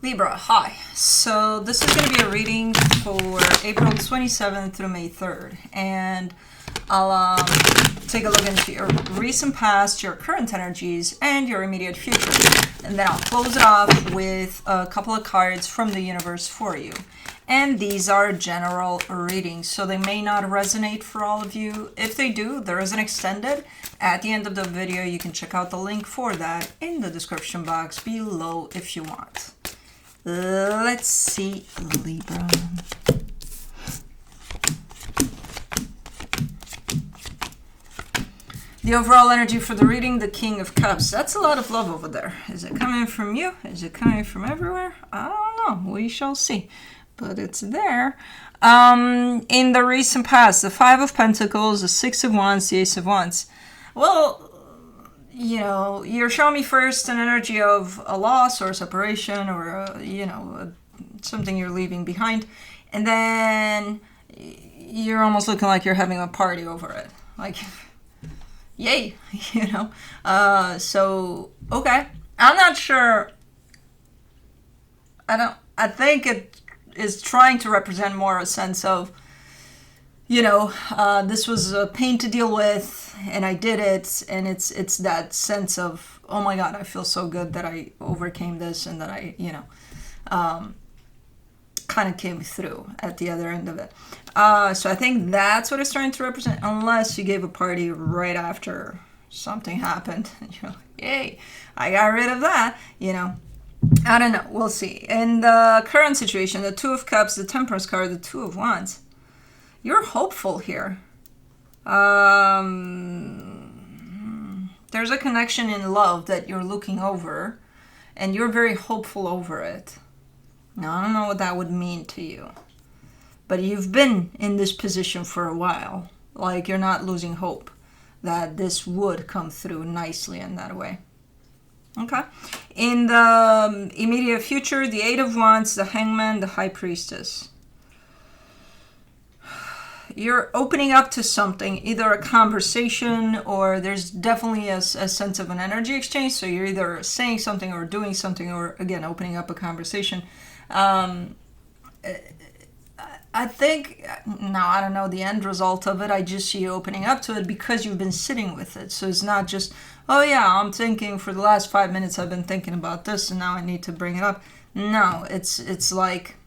Libra, hi. So this is going to be a reading for April 27th through May 3rd. And I'll take a look into your recent past, your current energies, and your immediate future. And then I'll close it off with a couple of cards from the universe for you. And these are general readings, so they may not resonate for all of you. If they do, there is an extended. At the end of the video, you can check out the link for that in the description box below if you want. Let's see, Libra. The overall energy for the reading, the King of Cups. That's a lot of love over there. Is it coming from you? Is it coming from everywhere? I don't know. We shall see. But it's there. In the recent past, the Five of Pentacles, the Six of Wands, the Ace of Wands. Well, you know, you're showing me first an energy of a loss or a separation or, something you're leaving behind. And then you're almost looking like you're having a party over it. Like, yay, So, okay. I'm not sure. I think it is trying to represent more a sense of, this was a pain to deal with and I did it, and it's that sense of, oh my God, I feel so good that I overcame this and that I, kind of came through at the other end of it. So I think that's what it's trying to represent, unless you gave a party right after something happened and you're like, yay, I got rid of that, I don't know. We'll see. In the current situation, the Two of Cups, the Temperance card, the Two of Wands, you're hopeful here. There's a connection in love that you're looking over, and you're very hopeful over it. Now, I don't know what that would mean to you, but you've been in this position for a while. Like, you're not losing hope that this would come through nicely in that way. Okay. In the immediate future, the Eight of Wands, the Hangman, the High Priestess. You're opening up to something, either a conversation or there's definitely a sense of an energy exchange. So you're either saying something or doing something or, again, opening up a conversation. I think, now I don't know the end result of it. I just see you opening up to it because you've been sitting with it. So it's not just, oh yeah, I'm thinking for the last 5 minutes I've been thinking about this and now I need to bring it up. No, it's like,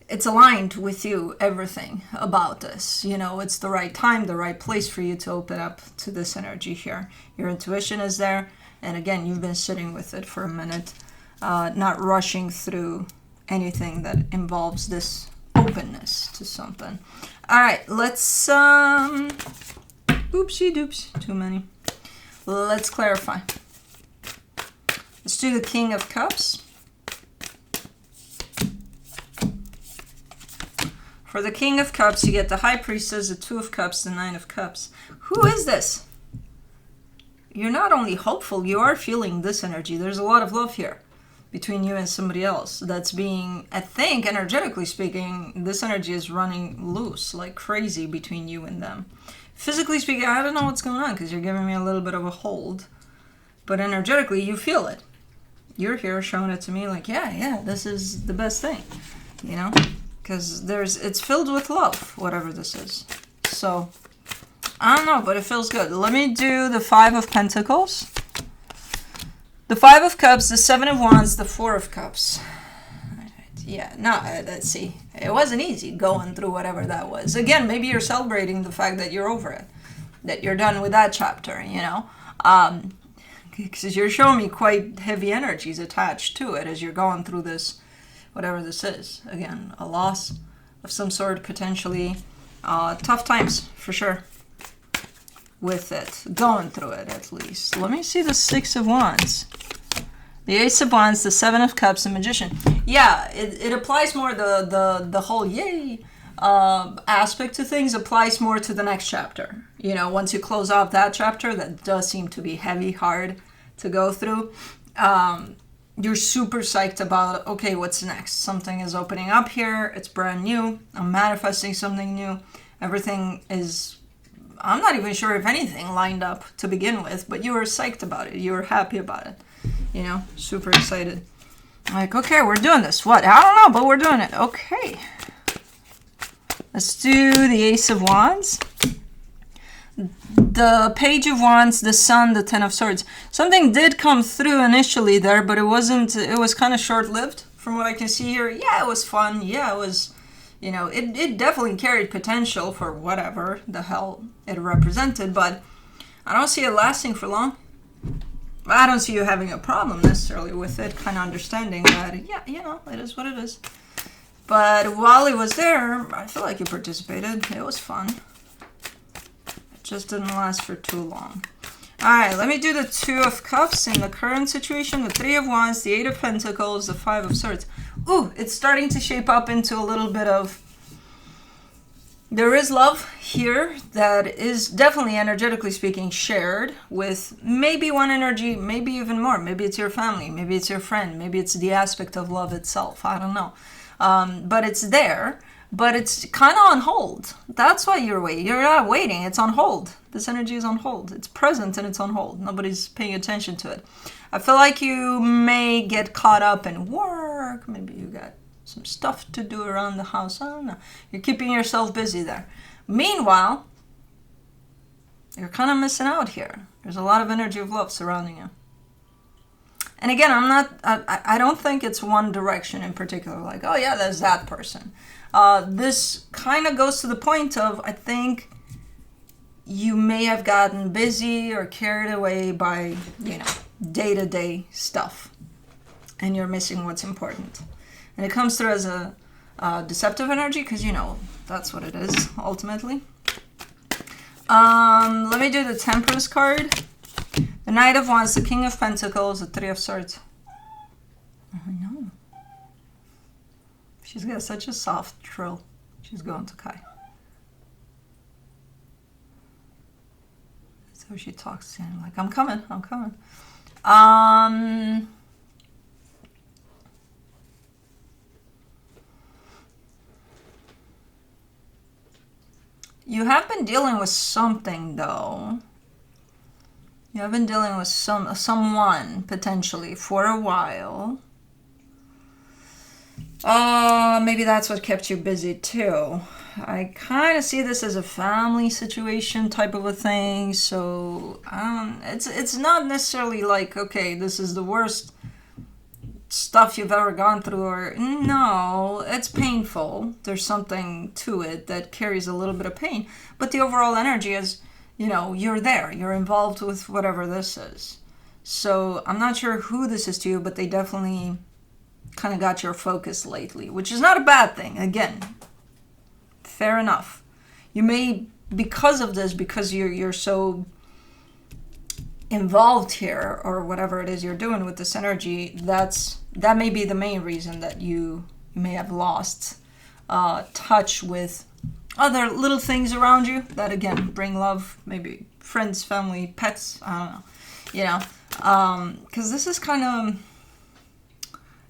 it's aligned with you, everything about this. It's the right time, the right place for you to open up to this energy here. Your intuition is there. And again, you've been sitting with it for a minute, not rushing through anything that involves this openness to something. All right, let's, oopsie doops, too many. Let's clarify. Let's do the King of Cups. For the King of Cups, you get the High Priestess, the Two of Cups, the Nine of Cups. Who is this? You're not only hopeful, you are feeling this energy. There's a lot of love here between you and somebody else that's being, I think, energetically speaking, this energy is running loose like crazy between you and them. Physically speaking, I don't know what's going on because you're giving me a little bit of a hold. But energetically, you feel it. You're here showing it to me like, yeah, this is the best thing, Because it's filled with love, whatever this is. So, I don't know, but it feels good. Let me do the Five of Pentacles. The Five of Cups, the Seven of Wands, the Four of Cups. Let's see. It wasn't easy going through whatever that was. Again, maybe you're celebrating the fact that you're over it, that you're done with that chapter, because you're showing me quite heavy energies attached to it as you're going through this, whatever this is. Again, a loss of some sort, potentially. Tough times, for sure, with it. Going through it, at least. Let me see the Six of Wands. The Ace of Wands, the Seven of Cups, the Magician. Yeah, it applies more, the whole yay aspect to things applies more to the next chapter. Once you close off that chapter, that does seem to be heavy, hard to go through. You're super psyched about, okay, what's next? Something is opening up here. It's brand new. I'm manifesting something new. Everything is, I'm not even sure if anything lined up to begin with, but you were psyched about it. You were happy about it. Super excited. Like, okay, we're doing this. What? I don't know, but we're doing it. Okay. Let's do the Ace of Wands. The Page of Wands, the Sun, the Ten of Swords. Something did come through initially there, but it was kind of short-lived from what I can see here. Yeah, it was fun. Yeah, it was, you know, it definitely carried potential for whatever the hell it represented, but I don't see it lasting for long. I don't see you having a problem necessarily with it, kind of understanding that, yeah, you know, it is what it is. But while it was there, I feel like you participated. It was fun. It just didn't last for too long. All right, let me do the Two of Cups in the current situation, the Three of Wands, the Eight of Pentacles, the Five of Swords. Ooh, it's starting to shape up into a little bit of... There is love here that is definitely, energetically speaking, shared with maybe one energy, maybe even more. Maybe it's your family, maybe it's your friend, maybe it's the aspect of love itself. I don't know. But it's there, but it's kind of on hold. That's why you're waiting. You're not waiting. It's on hold. This energy is on hold. It's present and it's on hold. Nobody's paying attention to it. I feel like you may get caught up in work. Maybe you got some stuff to do around the house. I don't know. You're keeping yourself busy there. Meanwhile, you're kind of missing out here. There's a lot of energy of love surrounding you. And again, I don't think it's one direction in particular, like, oh yeah, there's that person. This kind of goes to the point of, I think you may have gotten busy or carried away by, you know, day-to-day stuff. And you're missing what's important. And it comes through as a deceptive energy, because, you know, that's what it is, ultimately. Let me do the Temperance card. The Knight of Wands, the King of Pentacles, the Three of Swords. I know. She's got such a soft trill. She's going to Kai. So she talks to him like, I'm coming, I'm coming. You have been dealing with something, though. You have been dealing with someone, potentially, for a while. Maybe that's what kept you busy, too. I kind of see this as a family situation type of a thing. So, it's not necessarily like, okay, this is the worst stuff you've ever gone through. Or no, it's painful. There's something to it that carries a little bit of pain. But the overall energy is... You know, you're there. You're involved with whatever this is. So I'm not sure who this is to you, but they definitely kind of got your focus lately, which is not a bad thing. Again, fair enough. You may, because of this, because you're so involved here, or whatever it is you're doing with this energy, that may be the main reason that you may have lost touch with other little things around you that, again, bring love, maybe friends, family, pets, I don't know, you know, because this is kind of,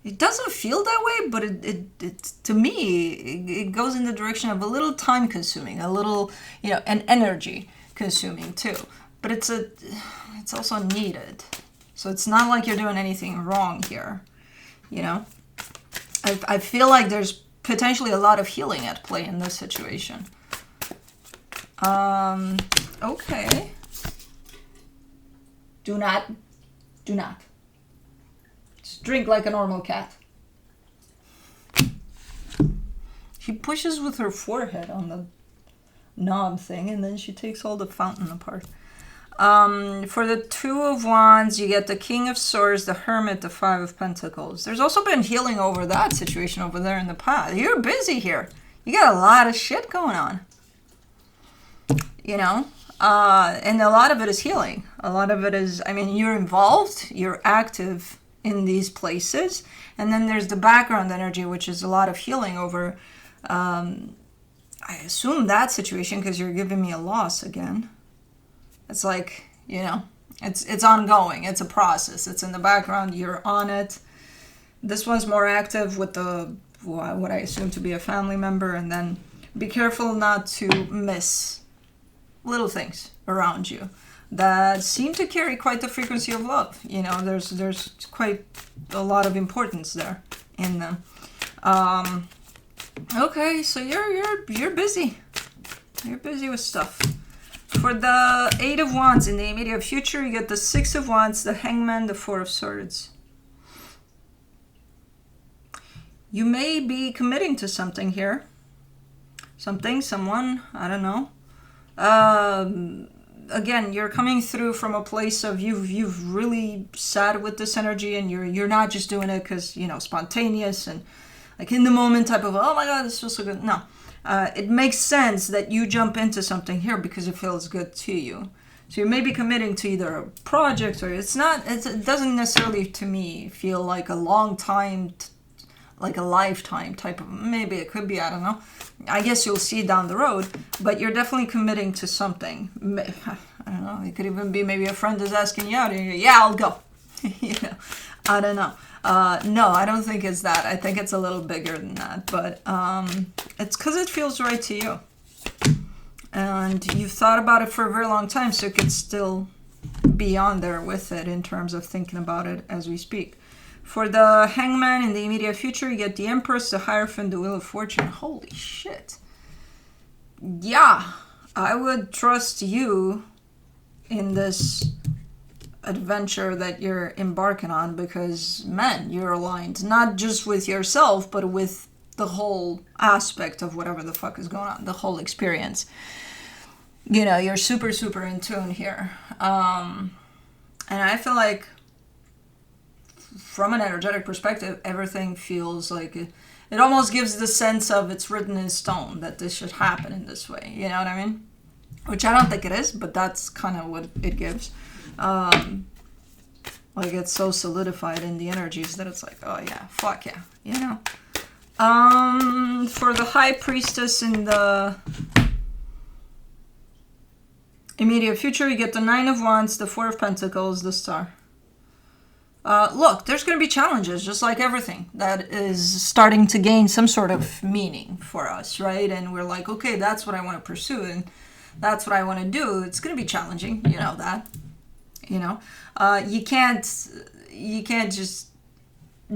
it doesn't feel that way, but it to me, it goes in the direction of a little time consuming, a little, you know, and energy consuming too, but it's also needed, so it's not like you're doing anything wrong here, you know. I feel like there's potentially a lot of healing at play in this situation. Okay. Do not. Just drink like a normal cat. She pushes with her forehead on the knob thing, and then she takes all the fountain apart. For the Two of Wands, you get the King of Swords, the Hermit, the Five of Pentacles. There's also been healing over that situation over there in the past. You're busy here. You got a lot of shit going on. You know? And a lot of it is healing. A lot of it is, I mean, you're involved. You're active in these places. And then there's the background energy, which is a lot of healing over, I assume that situation, because you're giving me a loss again. It's like, you know, it's ongoing. It's a process. It's in the background. You're on it. This one's more active with what I assume to be a family member. And then be careful not to miss little things around you. that seem to carry quite the frequency of love. You know, there's quite a lot of importance there in them. Okay, so you're busy. You're busy with stuff. For the 8 of Wands in the immediate future, you get the 6 of Wands, the Hangman, the 4 of Swords. You may be committing to something here. Something, someone, I don't know. Again, you're coming through from a place of you've really sat with this energy, and you're not just doing it because, you know, spontaneous and like in the moment type of, oh my God, this feels so good. No, it makes sense that you jump into something here because it feels good to you. So you may be committing to either a project, or it doesn't necessarily to me feel like a long time, like a lifetime type of, maybe it could be, I don't know. I guess you'll see down the road, but you're definitely committing to something. I don't know, it could even be maybe a friend is asking you out, and you're, yeah, I'll go. You know, I don't know. No, I don't think it's that. I think it's a little bigger than that, but it's because it feels right to you. And you've thought about it for a very long time, so it could still be on there with it in terms of thinking about it as we speak. For the Hangman in the immediate future, you get the Empress, the Hierophant, the Wheel of Fortune. Holy shit. Yeah, I would trust you in this adventure that you're embarking on because, man, you're aligned. Not just with yourself, but with the whole aspect of whatever the fuck is going on, the whole experience. You know, you're super, super in tune here. And I feel like from an energetic perspective, everything feels like it almost gives the sense of it's written in stone that this should happen in this way. You know what I mean? Which I don't think it is, but that's kind of what it gives. Like it's so solidified in the energies that it's like, oh yeah, fuck yeah, you know. For the High Priestess in the immediate future, you get the 9 of Wands, the 4 of Pentacles, the Star. Look, there's going to be challenges, just like everything that is starting to gain some sort of meaning for us, right? And we're like, okay, that's what I want to pursue, and that's what I want to do. It's going to be challenging, you know that. You know, you can't just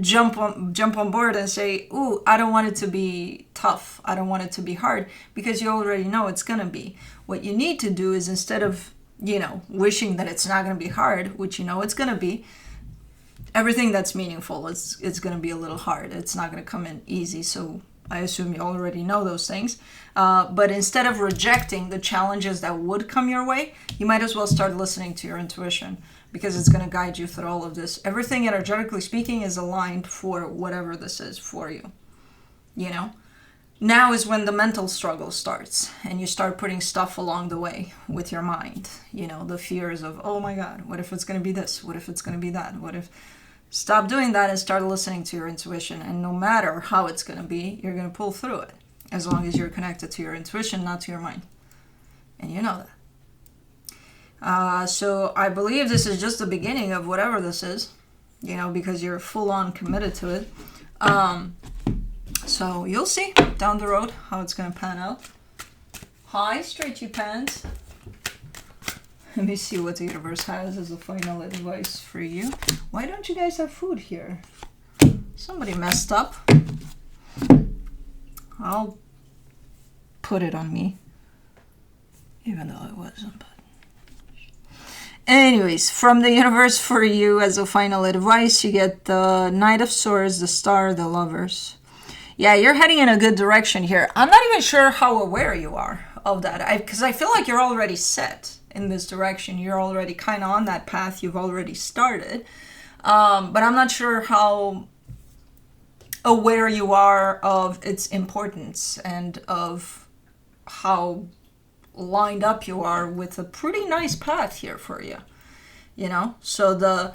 jump on board and say, ooh, I don't want it to be tough. I don't want it to be hard, because you already know it's going to be. What you need to do is, instead of, you know, wishing that it's not going to be hard, which you know it's going to be, everything that's meaningful, it's going to be a little hard. It's not going to come in easy. So I assume you already know those things. But instead of rejecting the challenges that would come your way, you might as well start listening to your intuition, because it's going to guide you through all of this. Everything, energetically speaking, is aligned for whatever this is for you. You know? Now is when the mental struggle starts, and you start putting stuff along the way with your mind. You know, the fears of, oh my God, what if it's going to be this? What if it's going to be that? What if... Stop doing that and start listening to your intuition. And no matter how it's going to be, you're going to pull through it. As long as you're connected to your intuition, not to your mind. And you know that. So I believe this is just the beginning of whatever this is. You know, because you're full on committed to it. So you'll see down the road how it's going to pan out. Hi, Straight You Pants. Let me see what the universe has as a final advice for you. Why don't you guys have food here? Somebody messed up. I'll put it on me. Even though it wasn't. But anyways, from the universe for you as a final advice, you get the Knight of Swords, the Star, the Lovers. Yeah, you're heading in a good direction here. I'm not even sure how aware you are of that. Because I feel like you're already set in this direction. You're already kind of on that path. You've already started. But I'm not sure how aware you are of its importance and of how lined up you are with a pretty nice path here for you. You know? So the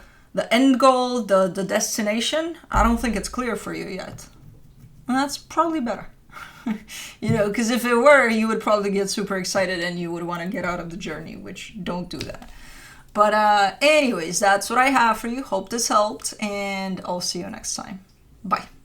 end goal, the destination, I don't think it's clear for you yet. And that's probably better. You know, because if it were, you would probably get super excited and you would want to get out of the journey, which don't do that. But anyways, that's what I have for you. Hope this helped, and I'll see you next time. Bye.